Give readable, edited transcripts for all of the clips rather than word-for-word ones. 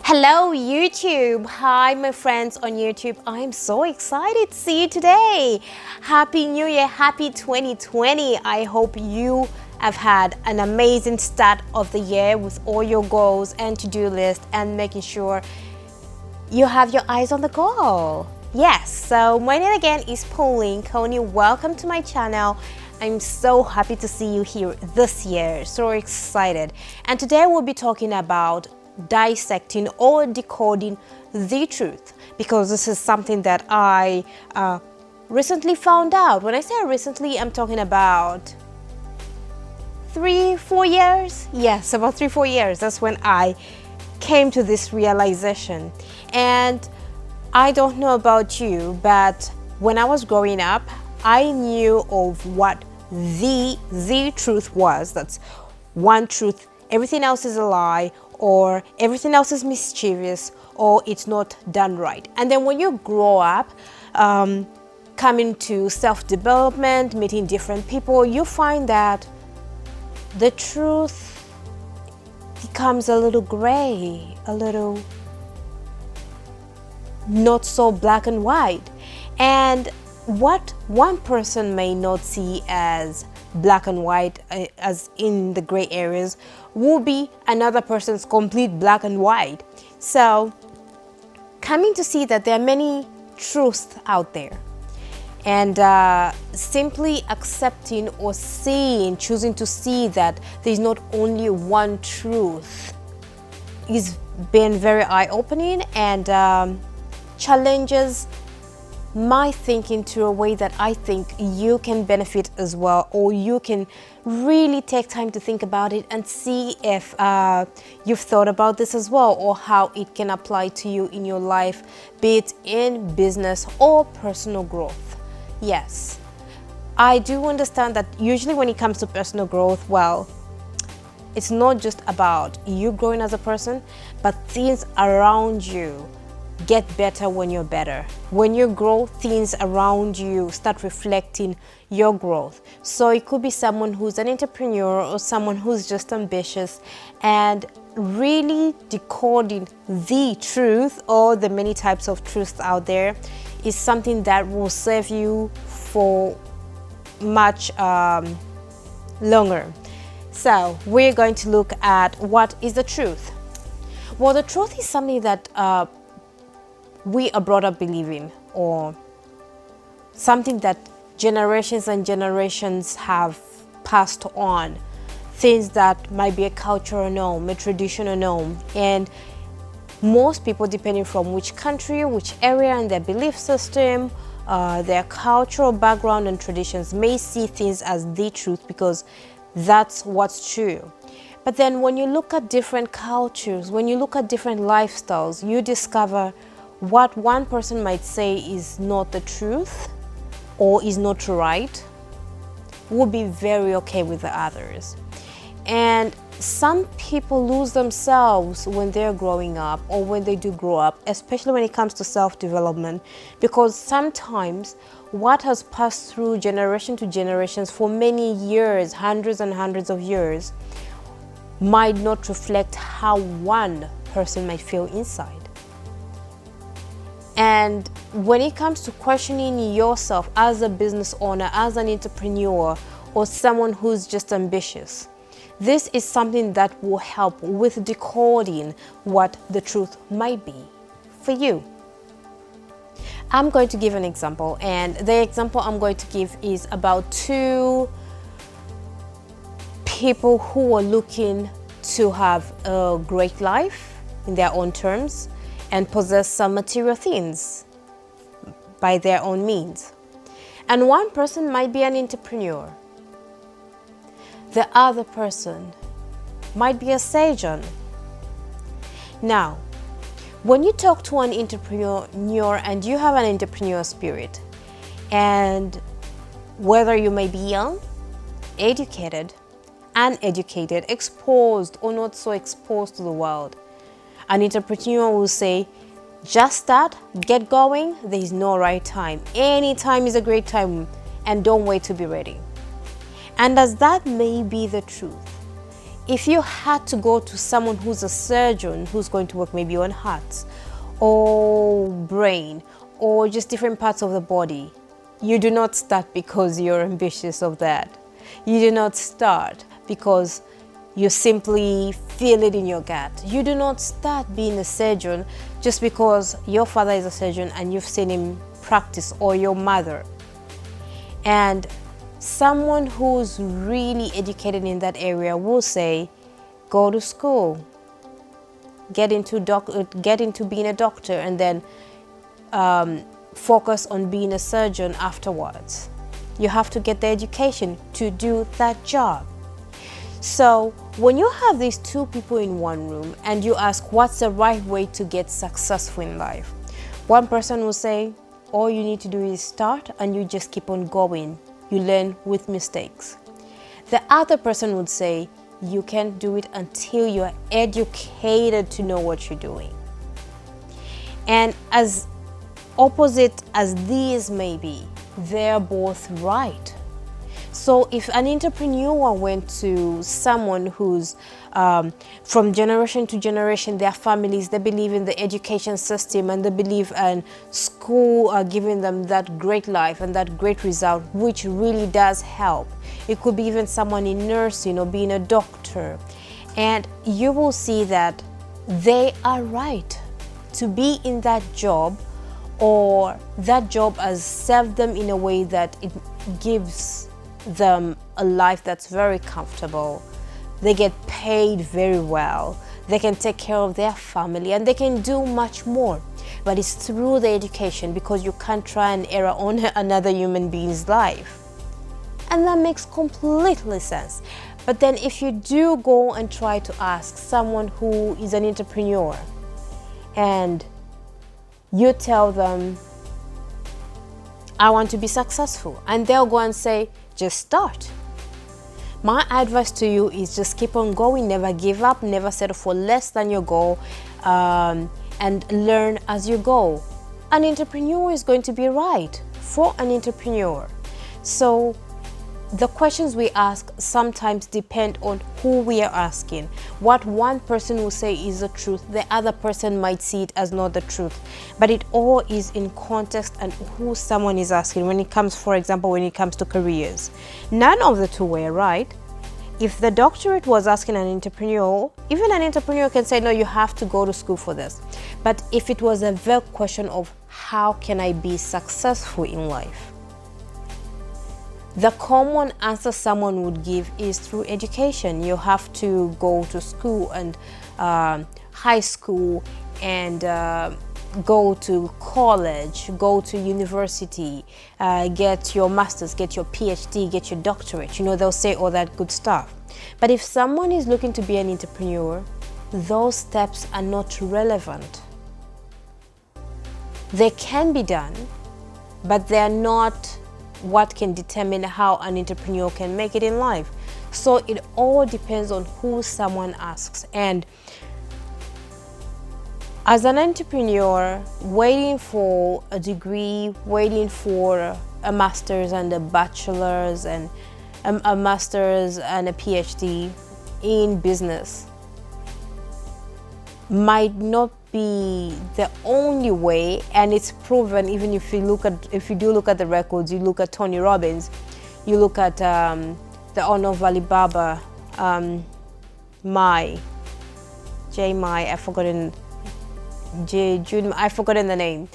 Hello YouTube! Hi my friends on YouTube. I'm so excited to see you today. Happy New Year, happy 2020. I hope you have had an amazing start of the year with all your goals and to-do list and making sure you have your eyes on the goal. Yes, so my name again is Pauline Coney. Welcome to my channel. I'm so happy to see you here this year. So excited. And today we'll be talking about dissecting or decoding the truth, because this is something that I recently found out. When I say recently, I'm talking about 3-4 years. Yes, about 3-4 years. That's when I came to this realization. And I don't know about you, but when I was growing up, I knew of what the truth was. That's one truth, everything else is a lie, or everything else is mischievous, or it's not done right. And then when you grow up, coming to self-development, meeting different people, you find that the truth becomes a little gray, a little not so black and white. And what one person may not see as black and white, as in the gray areas, will be another person's complete black and white. So coming to see that there are many truths out there, and simply accepting or seeing, choosing to see that there's not only one truth, is been very eye-opening and challenges my thinking to a way that I think you can benefit as well, or you can really take time to think about it and see if you've thought about this as well, or how it can apply to you in your life, be it in business or personal growth. Yes, I do understand that usually when it comes to personal growth, well, it's not just about you growing as a person, but things around you get better when you're better. When you grow, things around you start reflecting your growth. So it could be someone who's an entrepreneur or someone who's just ambitious, and really decoding the truth or the many types of truths out there is something that will serve you for much longer. So we're going to look at what is the truth. Well, the truth is something that we are brought up believing, or something that generations and generations have passed on, things that might be a cultural norm, a traditional norm. And most people, depending from which country, which area, and their belief system, their cultural background and traditions, may see things as the truth because that's what's true. But then when you look at different cultures, when you look at different lifestyles, you discover what one person might say is not the truth or is not right will be very okay with the others. And some people lose themselves when they're growing up, or when they do grow up, especially when it comes to self-development, because sometimes what has passed through generation to generations for many years, hundreds and hundreds of years, might not reflect how one person might feel inside. And when it comes to questioning yourself as a business owner, as an entrepreneur, or someone who's just ambitious, this is something that will help with decoding what the truth might be for you. I'm going to give an example, and the example I'm going to give is about two people who are looking to have a great life in their own terms and possess some material things by their own means. And one person might be an entrepreneur. The other person might be a surgeon. Now, when you talk to an entrepreneur and you have an entrepreneur spirit, and whether you may be young, educated, uneducated, exposed or not so exposed to the world, an entrepreneur will say, just start, get going, there is no right time. Any time is a great time, and don't wait to be ready. And as that may be the truth, if you had to go to someone who's a surgeon who's going to work maybe on hearts or brain or just different parts of the body, you do not start because you're ambitious of that. You do not start because you simply feel it in your gut. You do not start being a surgeon just because your father is a surgeon and you've seen him practice, or your mother. And someone who's really educated in that area will say, go to school, get into being a doctor, and then focus on being a surgeon afterwards. You have to get the education to do that job. So when you have these two people in one room and you ask what's the right way to get successful in life, one person will say, all you need to do is start and you just keep on going. You learn with mistakes. The other person would say, you can't do it until you're educated to know what you're doing. And as opposite as these may be, they're both right. So if an entrepreneur went to someone who's from generation to generation, their families, they believe in the education system and they believe in school giving them that great life and that great result, which really does help. It could be even someone in nursing or being a doctor. And you will see that they are right to be in that job, or that job has served them in a way that it gives them a life that's very comfortable. They get paid very well. They can take care of their family and they can do much more. But it's through the education, because you can't try and error on another human being's life. And that makes completely sense. But then if you do go and try to ask someone who is an entrepreneur and you tell them, I want to be successful, and they'll go and say, just start. My advice to you is just keep on going, never give up, never settle for less than your goal, and learn as you go. An entrepreneur is going to be right for an entrepreneur. So the questions we ask sometimes depend on who we are asking. What one person will say is the truth, the other person might see it as not the truth. But it all is in context and who someone is asking when it comes, for example, when it comes to careers. None of the two were right. If the doctorate was asking an entrepreneur, even an entrepreneur can say, no, you have to go to school for this. But if it was a vague question of how can I be successful in life, the common answer someone would give is through education. You have to go to school and high school and go to college, go to university, get your master's, get your PhD, get your doctorate. You know, they'll say all that good stuff. But if someone is looking to be an entrepreneur, those steps are not relevant. They can be done, but they're not what can determine how an entrepreneur can make it in life. So it all depends on who someone asks. And as an entrepreneur, waiting for a degree, waiting for a master's and a bachelor's and a master's and a PhD in business might not be the only way, and it's proven. Even if you do look at the records, you look at Tony Robbins, you look at the owner of Alibaba, I've forgotten the name.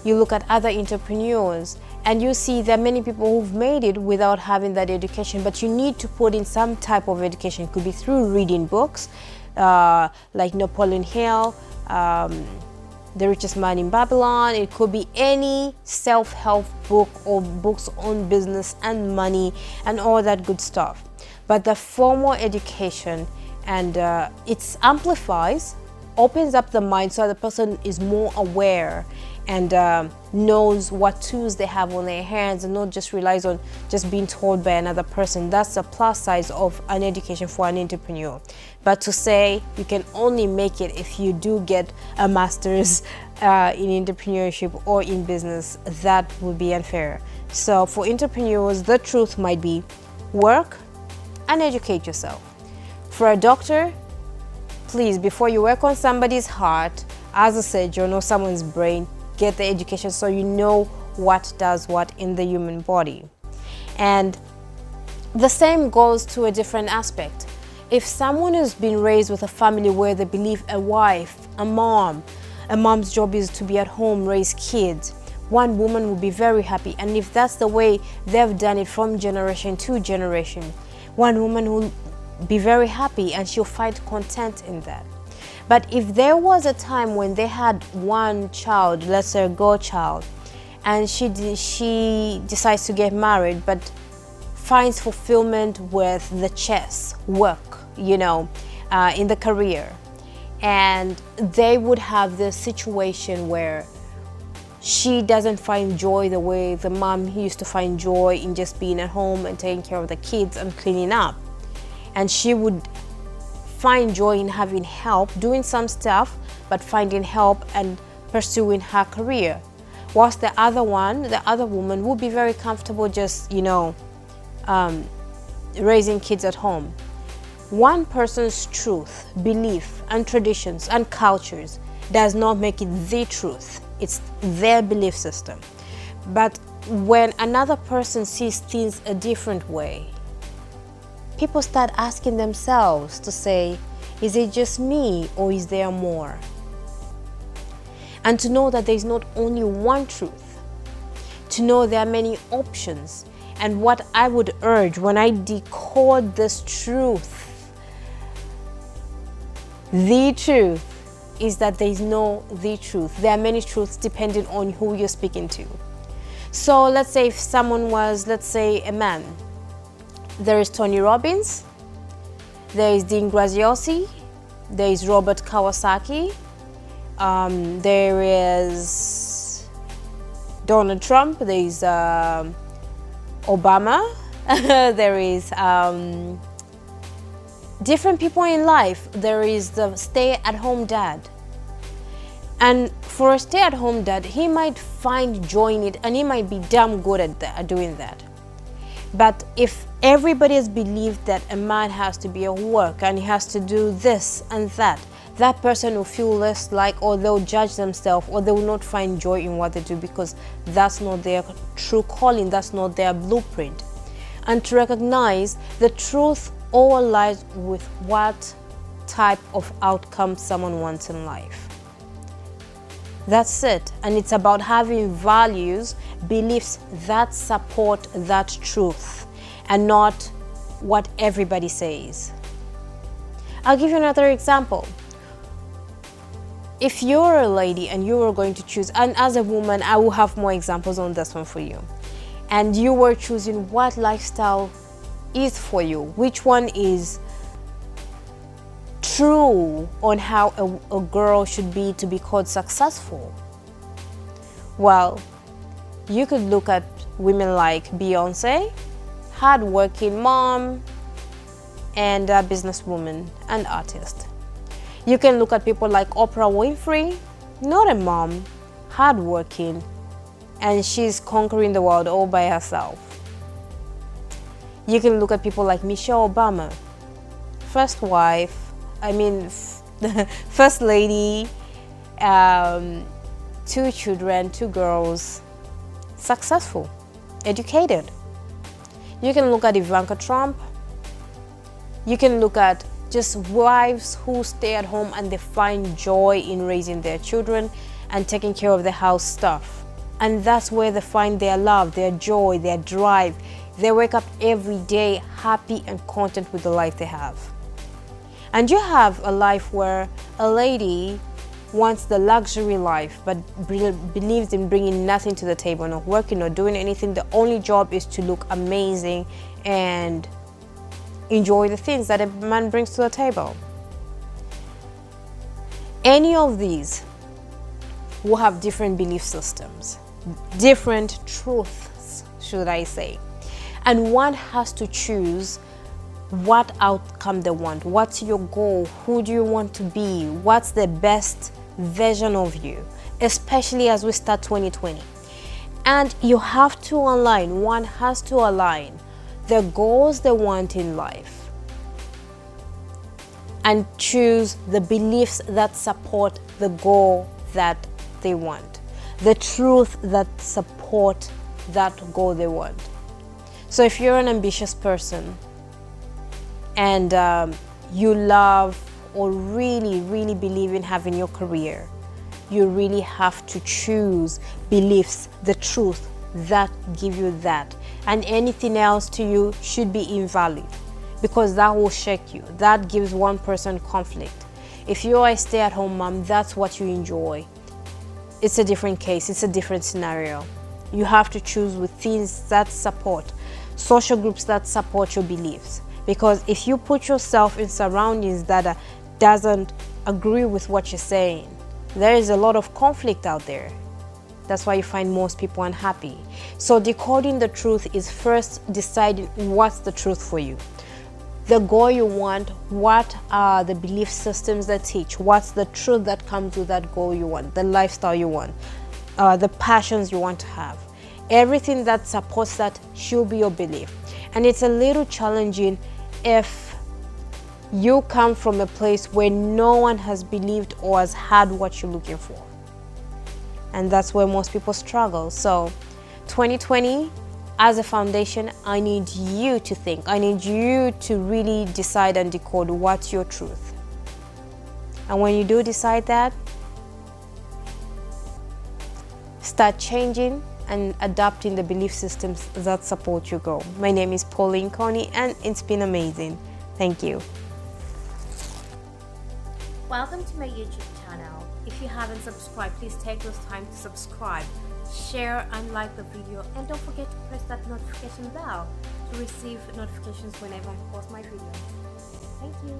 You look at other entrepreneurs and you see there are many people who've made it without having that education, but you need to put in some type of education. It could be through reading books, like Napoleon Hill, The Richest Man in Babylon. It could be any self-help book or books on business and money and all that good stuff. But the formal education, and it amplifies, opens up the mind so the person is more aware and knows what tools they have on their hands and not just relies on just being told by another person. That's the plus side of an education for an entrepreneur. But to say you can only make it if you do get a master's in entrepreneurship or in business, that would be unfair. So for entrepreneurs, the truth might be work and educate yourself. For a doctor, please, before you work on somebody's heart, as a surgeon or someone's brain, get the education so you know what does what in the human body. And the same goes to a different aspect. If someone has been raised with a family where they believe a wife, a mom's job is to be at home, raise kids, one woman will be very happy. And if that's the way they've done it from generation to generation, one woman will be very happy and she'll find content in that. But if there was a time when they had one child, let's say a girl child, and she decides to get married but finds fulfillment with the chess work, in the career, and they would have this situation where she doesn't find joy the way the mom used to find joy in just being at home and taking care of the kids and cleaning up, and she would find joy in having help, doing some stuff, but finding help and pursuing her career. Whilst the other woman would be very comfortable just, raising kids at home. One person's truth, belief, and traditions and cultures does not make it the truth. It's their belief system. But when another person sees things a different way, people start asking themselves to say, is it just me or is there more? And to know that there's not only one truth, to know there are many options. And what I would urge when I decode this truth, the truth is that there is no the truth. There are many truths depending on who you're speaking to. So let's say if someone was, let's say, a man, there is Tony Robbins, there is Dean Graziosi, there is Robert Kawasaki, there is Donald Trump, there is Obama, there is different people in life. There is the stay-at-home dad. And for a stay-at-home dad, he might find joy in it and he might be damn good at doing that. But if everybody has believed that a man has to be at work and he has to do this and that person will feel less like, or they'll judge themselves, or they will not find joy in what they do because that's not their true calling, that's not their blueprint. And to recognize the truth all lies with what type of outcome someone wants in life. That's it. And it's about having values, beliefs that support that truth and not what everybody says. I'll give you another example. If you're a lady and you were going to choose, and as a woman, I will have more examples on this one for you, and you were choosing what lifestyle is for you, which one is true on how a girl should be to be called successful. Well, you could look at women like Beyonce, hard-working mom, and a businesswoman and artist. You can look at people like Oprah Winfrey, not a mom, hard-working, and she's conquering the world all by herself. You can look at people like Michelle Obama, first wife, first lady, 2 children, 2 girls, successful, educated. You can look at Ivanka Trump. You can look at just wives who stay at home and they find joy in raising their children and taking care of the house stuff. And that's where they find their love, their joy, their drive. They wake up every day happy and content with the life they have. And you have a life where a lady wants the luxury life but believes in bringing nothing to the table, not working or doing anything. The only job is to look amazing and enjoy the things that a man brings to the table. Any of these will have different belief systems, different truths, should I say. And one has to choose what outcome they want. What's your goal? Who do you want to be? What's the best version of you, especially as we start 2020. And you have to align, one has to align the goals they want in life and choose the beliefs that support the goal that they want, the truth that support that goal they want. So if you're an ambitious person and you love or really believe in having your career, you really have to choose beliefs, the truth that give you that, and anything else to you should be invalid, because that will shake you. That gives one person conflict. If you're a stay-at-home mom, that's what you enjoy. It's a different case, it's a different scenario. You have to choose with things that support, social groups that support your beliefs. Because if you put yourself in surroundings that doesn't agree with what you're saying, there is a lot of conflict out there. That's why you find most people unhappy. So decoding the truth is first deciding what's the truth for you. The goal you want, what are the belief systems that teach, what's the truth that comes with that goal you want, the lifestyle you want, the passions you want to have. Everything that supports that should be your belief. And it's a little challenging if you come from a place where no one has believed or has had what you're looking for. And that's where most people struggle. So 2020, as a foundation, I need you to think. I need you to really decide and decode what's your truth. And when you do decide that, start changing and adapting the belief systems that support your goal. My name is Pauline Coney, and it's been amazing. Thank you. Welcome to my YouTube channel. If you haven't subscribed, please take this time to subscribe, share and like the video, and don't forget to press that notification bell to receive notifications whenever I post my videos. Thank you.